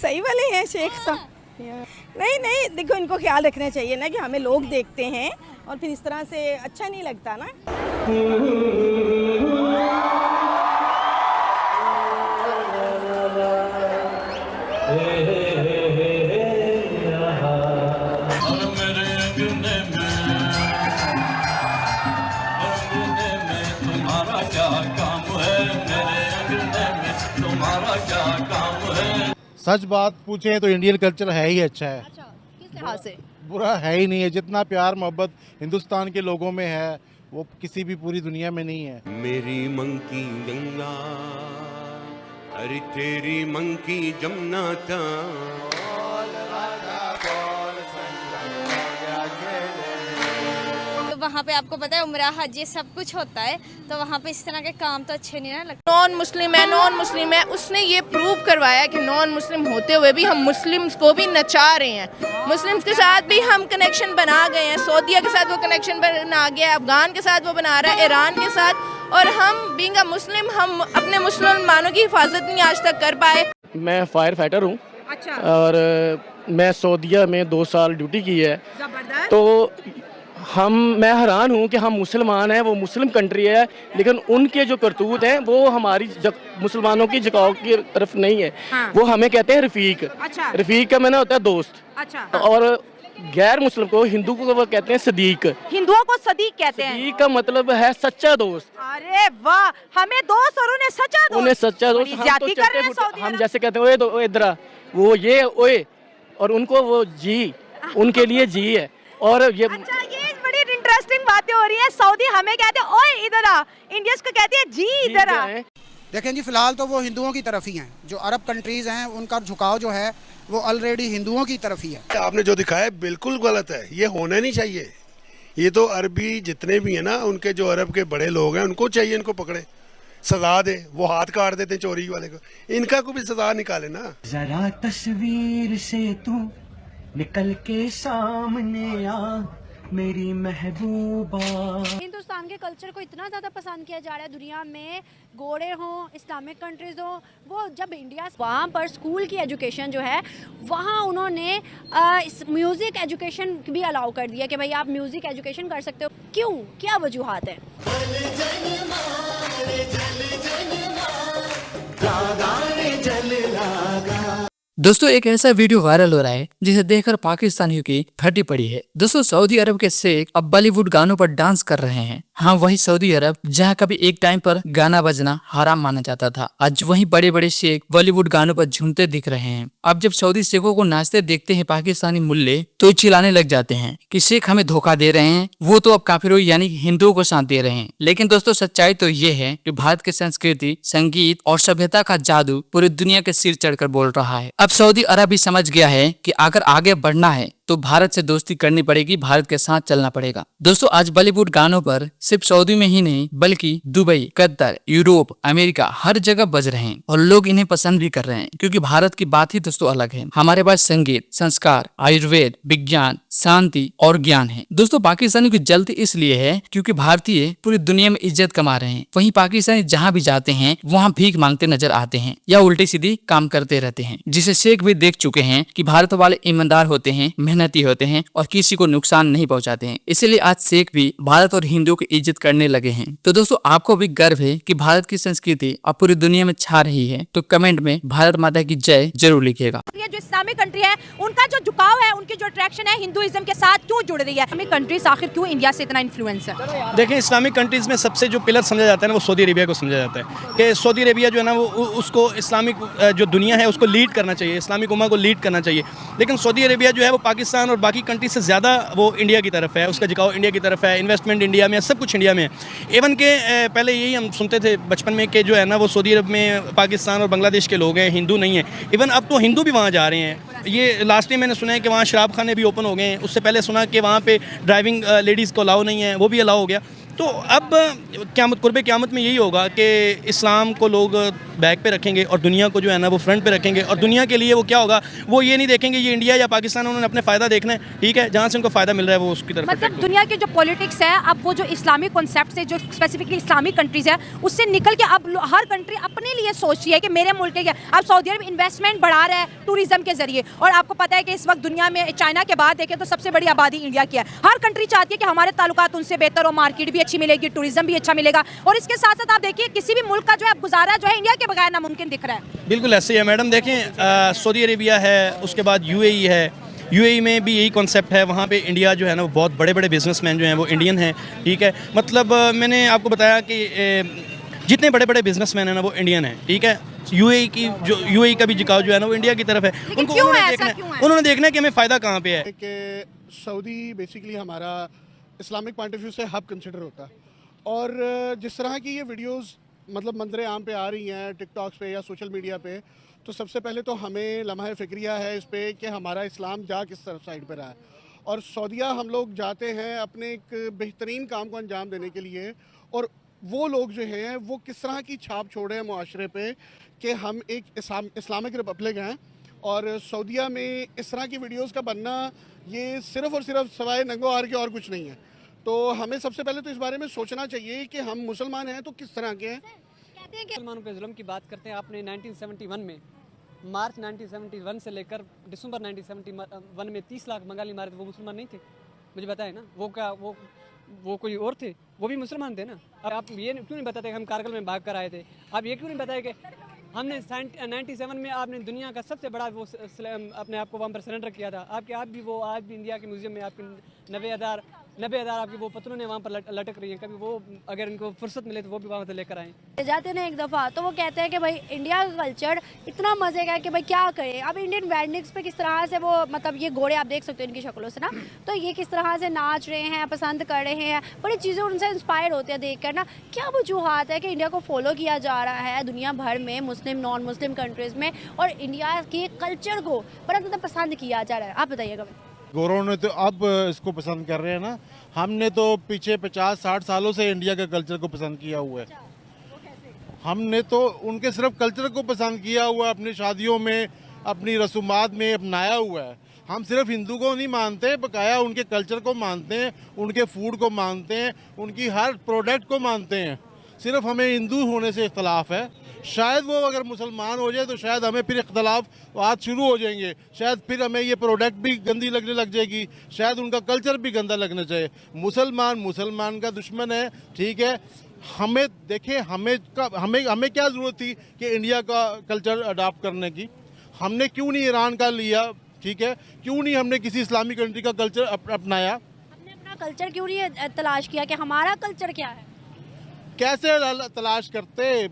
सही वाले हैं शेख साहब। नहीं नहीं, देखो इनको ख्याल रखना चाहिए ना कि हमें लोग देखते हैं और फिर इस तरह से अच्छा नहीं लगता ना। सच बात पूछे तो इंडियन कल्चर है ही अच्छा है। अच्छा, किस लिहाज से? बुरा है ही नहीं है। जितना प्यार मोहब्बत हिंदुस्तान के लोगों में है वो किसी भी पूरी दुनिया में नहीं है। मेरी मंकी गंगा, अरे तेरी मंकी जमुना था। तो वहाँ पे आपको पता है उम्रा हज ये सब कुछ होता है, तो वहाँ पे इस तरह के काम तो अच्छे नहीं ना लगते। नॉन मुस्लिम है, उसने ये प्रूव करवाया कि नॉन मुस्लिम होते हुए भी हम मुस्लिम्स को भी नचा रहे हैं। मुस्लिम्स के साथ भी हम कनेक्शन बना गए हैं, सऊदीया के साथ वो कनेक्शन बना गया, अफगान के साथ वो बना रहा है, ईरान के साथ। और हम बीइंग अ मुस्लिम, हम अपने मुसलमानों की हिफाजत नहीं आज तक कर पाए। मैं फायर फाइटर हूँ। अच्छा, और मैं सऊदीया में 2 साल ड्यूटी की है। जबरदस्त। तो मैं हैरान हूँ कि हम मुसलमान हैं, वो मुस्लिम कंट्री है, लेकिन उनके जो करतूत हैं वो हमारी मुसलमानों की झुकाव की तरफ नहीं है। हाँ। वो हमें कहते हैं रफ़ीक। अच्छा। रफ़ीक का मैंने होता है दोस्त। अच्छा, और गैर मुस्लिम को, हिंदू को वो कहते हैं सदीक। हिंदुओं को सदीक कहते हैं। सदीक का मतलब है सच्चा दोस्त। अरे वाह, हमें दोस्त और उन्हें सच्चा दोस्त। उन्हें सच्चा दोस्त। बड़ी हम ज्यादती तो कर रहे हैं चट्टे सऊदी हम अरब। जैसे कहते हैं ओए इधर, वो ये ओए, और उनको वो जी, उनके लिए जी है। और ये अच्छा, ये बड़ी इंटरेस्टिंग बातें हो रही है। सऊदी हमें कहते हैं ओए इधर आ, इंडियंस को कहते हैं जी इधर आ। देखें जी, फिलहाल तो वो हिंदुओं की तरफ ही हैं। जो अरब कंट्रीज हैं उनका झुकाव जो है वो ऑलरेडी हिंदुओं की तरफ ही है। आपने जो दिखाया है बिल्कुल गलत है, ये होना नहीं चाहिए। ये तो अरबी जितने भी हैं ना, उनके जो अरब के बड़े लोग हैं उनको चाहिए इनको पकड़े, सजा दे। वो हाथ काट देते चोरी वाले को, इनका को भी सजा निकाले ना। जरा तस्वीर से तू निकल के सामने आ मेरी महबूबा। हिंदुस्तान के कल्चर को इतना ज़्यादा पसंद किया जा रहा है दुनिया में, गोरे हों, इस्लामिक कंट्रीज़ हों। वो जब इंडिया वहाँ पर स्कूल की एजुकेशन जो है वहाँ उन्होंने इस म्यूज़िक एजुकेशन भी अलाउ कर दिया कि भाई आप म्यूज़िक एजुकेशन कर सकते हो। क्यों, क्या वजूहात है? दोस्तों, एक ऐसा वीडियो वायरल हो रहा है जिसे देखकर पाकिस्तानियों की फटी पड़ी है। दोस्तों, सऊदी अरब के शेख अब बॉलीवुड गानों पर डांस कर रहे हैं। हाँ, वही सऊदी अरब जहाँ कभी एक टाइम पर गाना बजना हराम माना जाता था, आज वही बड़े बड़े शेख बॉलीवुड गानों पर झूमते दिख रहे हैं। अब जब सऊदी शेखों को नाचते देखते हैं पाकिस्तानी मुल्ले तो चिल्लाने लग जाते हैं कि शेख हमें धोखा दे रहे हैं, वो तो अब काफिरों यानी हिंदुओं को साथ दे रहे हैं। लेकिन दोस्तों, सच्चाई तो ये है कि भारत की संस्कृति, संगीत और सभ्यता का जादू पूरी दुनिया के सिर चढ़कर बोल रहा है। अब सऊदी अरब भी समझ गया है कि अगर आगे बढ़ना है तो भारत से दोस्ती करनी पड़ेगी, भारत के साथ चलना पड़ेगा। दोस्तों, आज बॉलीवुड गानों पर सिर्फ सऊदी में ही नहीं बल्कि दुबई, कतर, यूरोप, अमेरिका हर जगह बज रहे हैं और लोग इन्हें पसंद भी कर रहे हैं, क्योंकि भारत की बात ही दोस्तों अलग है। हमारे पास संगीत, संस्कार, आयुर्वेद, विज्ञान, शांति और ज्ञान है। दोस्तों, पाकिस्तानियों की जल्दी इसलिए है क्योंकि भारतीय पूरी दुनिया में इज्जत कमा रहे हैं। वहीं पाकिस्तानी जहाँ भी जाते हैं वहाँ भीख मांगते नजर आते हैं या उल्टी सीधी काम करते रहते हैं, जिसे शेख भी देख चुके हैं कि भारत वाले ईमानदार होते हैं, मेहनती होते हैं और किसी को नुकसान नहीं पहुंचाते हैं। इसलिए आज शेख भी भारत और हिंदुओं की इज्जत करने लगे हैं। तो दोस्तों, आपको भी गर्व है कि भारत की संस्कृति अब पूरी दुनिया में छा रही है, तो कमेंट में भारत माता की जय जरूर लिखिएगा। ये जो इस्लामिक कंट्री है उनका जो झुकाव है, उनकी जो अट्रैक्शन है हिंदुइज्म के साथ क्यों जुड़ रही है? इस्लामिक कंट्रीज आखिर क्यों इंडिया से इतना इन्फ्लुएंस है? देखिए, इस्लामिक कंट्रीज में सबसे जो पिलर समझा जाता है ना, वो सऊदी अरेबिया को समझा जाता है कि सऊदी अरेबिया जो है ना वो उसको इस्लामिक जो दुनिया है उसको लीड करना चाहिए, इस्लामिक उम्मा को लीड करना चाहिए। लेकिन सऊदी अरेबिया जो है वो पाकिस्तान और बाकी कंट्री से ज़्यादा वो इंडिया की तरफ है, उसका झुकाव इंडिया की तरफ है, इन्वेस्टमेंट इंडिया में, सब कुछ इंडिया में है। इवन के पहले यही हम सुनते थे बचपन में कि जो है ना वो सऊदी अरब में पाकिस्तान और बांग्लादेश के लोग हैं, हिंदू नहीं हैं। इवन अब तो हिंदू भी वहाँ जा रहे हैं। ये लास्ट टाइम मैंने सुना है कि वहाँ शराब खाने भी ओपन हो गए हैं। उससे पहले सुना कि वहाँ पे ड्राइविंग लेडीज़ को अलाउ नहीं है, वो भी अलाउ हो गया। तो अब क़यामत में यही होगा कि इस्लाम को लोग बैक पे रखेंगे और दुनिया को जो है ना वो फ्रंट पे रखेंगे, और दुनिया के लिए वो क्या होगा, वो ये नहीं देखेंगे ये इंडिया या पाकिस्तान, उन्होंने अपने फ़ायदा देखना है, ठीक है, जहाँ से उनको फ़ायदा मिल रहा है वो उसकी तरफ। मतलब दुनिया के जो पॉलिटिक्स है, अब वो जो इस्लामिक कॉन्सेप्ट से, जो स्पेसिफिकली इस्लामिक कंट्रीज़ है, उससे निकल के अब हर कंट्री अपने लिए सोच रही है कि मेरे मुल्क के, अब सऊदी अरब इन्वेस्टमेंट बढ़ा रहा है टूरिज्म के जरिए, और आपको पता है कि इस वक्त दुनिया में चाइना के बाद देखें तो सबसे बड़ी आबादी इंडिया की है। हर कंट्री चाहती है कि हमारे ताल्लुकात उनसे बेहतर हो, मार्केट भी अच्छी मिलेगी, टूरिज्म भी अच्छा मिलेगा, और इसके साथ साथ आप देखिए किसी भी मुल्क का जो है गुजारा जो है इंडिया के बगैर नामुमकिन दिख रहा है। बिल्कुल ऐसे ही है मैडम। देखें सऊदी अरेबिया है, उसके बाद यूएई है, यूएई में भी यही कॉन्सेप्ट है, वहाँ पे इंडिया जो है ना वो बहुत बड़े बड़े बिजनेसमैन जो हैं वो इंडियन हैं, ठीक है। मतलब मैंने आपको बताया कि जितने बड़े बड़े बिजनेसमैन हैं ना वो इंडियन हैं, ठीक है। यूएई का भी झुकाव जो है ना वो इंडिया की तरफ है। उन्होंने देखना है कि हमें फ़ायदा कहाँ पे है। कि सऊदी बेसिकली हमारा इस्लामिक पॉइंट ऑफ व्यू से हब कंसिडर होता है, और जिस तरह की ये वीडियोस मतलब मंजर आम पे आ रही हैं टिकटॉक्स पे या सोशल मीडिया पे, तो सबसे पहले तो हमें लम्हा फ़िक्रिया है इस पे कि हमारा इस्लाम जा किस तरफ साइड पे रहा है। और सऊदीया हम लोग जाते हैं अपने एक बेहतरीन काम को अंजाम देने के लिए, और वो लोग जो हैं वो किस तरह की छाप छोड़े हैं मुआशरे पे कि हम एक इस्लामिक रिपब्लिक हैं, और सऊदीया में इस तरह की वीडियोस का बनना ये सिर्फ़ और सिर्फ सवाए नंगो आर के और कुछ नहीं है। तो हमें सबसे पहले तो इस बारे में सोचना चाहिए कि हम मुसलमान हैं तो किस तरह के हैं। मुसलमानों पे जुल्म की बात करते हैं। आपने 1971 में, मार्च 1971 से लेकर दिसंबर 1971 में 30 लाख बंगाली मारे थे, वो मुसलमान नहीं थे? मुझे बताएं ना, वो क्या वो कोई और थे? वो भी मुसलमान थे ना। अब आप ये क्यों नहीं बताते कि हम कारगिल में भाग कर आए थे? आप ये क्यों नहीं बताए कि हमने 97 में आपने दुनिया का सबसे बड़ा वो अपने आप को वहाँ पर सरेंडर किया था? आप भी वो आज भी इंडिया के म्यूजियम में आपके 90,000 आपकी वो पत्रों वहाँ पर लटक रही हैं। कभी वो अगर इनको फुर्सत मिले तो वो भी वहाँ से लेकर आएँ। जाते ना एक दफ़ा तो वो कहते हैं कि भाई इंडिया का कल्चर इतना मज़े का है कि भाई क्या करें। अब इंडियन वेडिंग्स पे किस तरह से वो, मतलब ये घोड़े आप देख सकते हो इनकी शक्लों से ना, तो ये किस तरह से नाच रहे हैं, पसंद कर रहे हैं, बड़ी चीज़ें उनसे इंस्पायर होती है देख कर ना। क्या वजूहत है कि इंडिया को फॉलो किया जा रहा है दुनिया भर में, मुस्लिम नॉन मुस्लिम कंट्रीज़ में, और इंडिया के कल्चर को बड़ा ज़्यादा पसंद किया जा रहा है? आप बताइएगा। गोरों ने तो अब इसको पसंद कर रहे हैं ना, हमने तो पीछे 50-60 सालों से इंडिया के कल्चर को पसंद किया हुआ है। हमने तो उनके सिर्फ कल्चर को पसंद किया हुआ है, अपनी शादियों में, अपनी रसूमात में अपनाया हुआ है। हम सिर्फ हिंदू को नहीं मानते, बकाया उनके कल्चर को मानते हैं, उनके फूड को मानते हैं, उनकी हर प्रोडक्ट को मानते हैं। सिर्फ हमें हिंदू होने से इख्तलाफ है। शायद वो अगर मुसलमान हो जाए तो शायद हमें फिर इख्तलाफ आज शुरू हो जाएंगे, शायद फिर हमें ये प्रोडक्ट भी गंदी लगने लग जाएगी, शायद उनका कल्चर भी गंदा लगना चाहिए। मुसलमान का दुश्मन है, ठीक है। हमें देखें, हमें क्या ज़रूरत थी कि इंडिया का कल्चर अडॉप्ट करने की? हमने क्यों नहीं ईरान का लिया, ठीक है? क्यों नहीं हमने किसी इस्लामिक कंट्री का कल्चर अपनाया? हमने अपना कल्चर क्यों नहीं तलाश किया कि हमारा कल्चर क्या है? कैसे तलाश करते?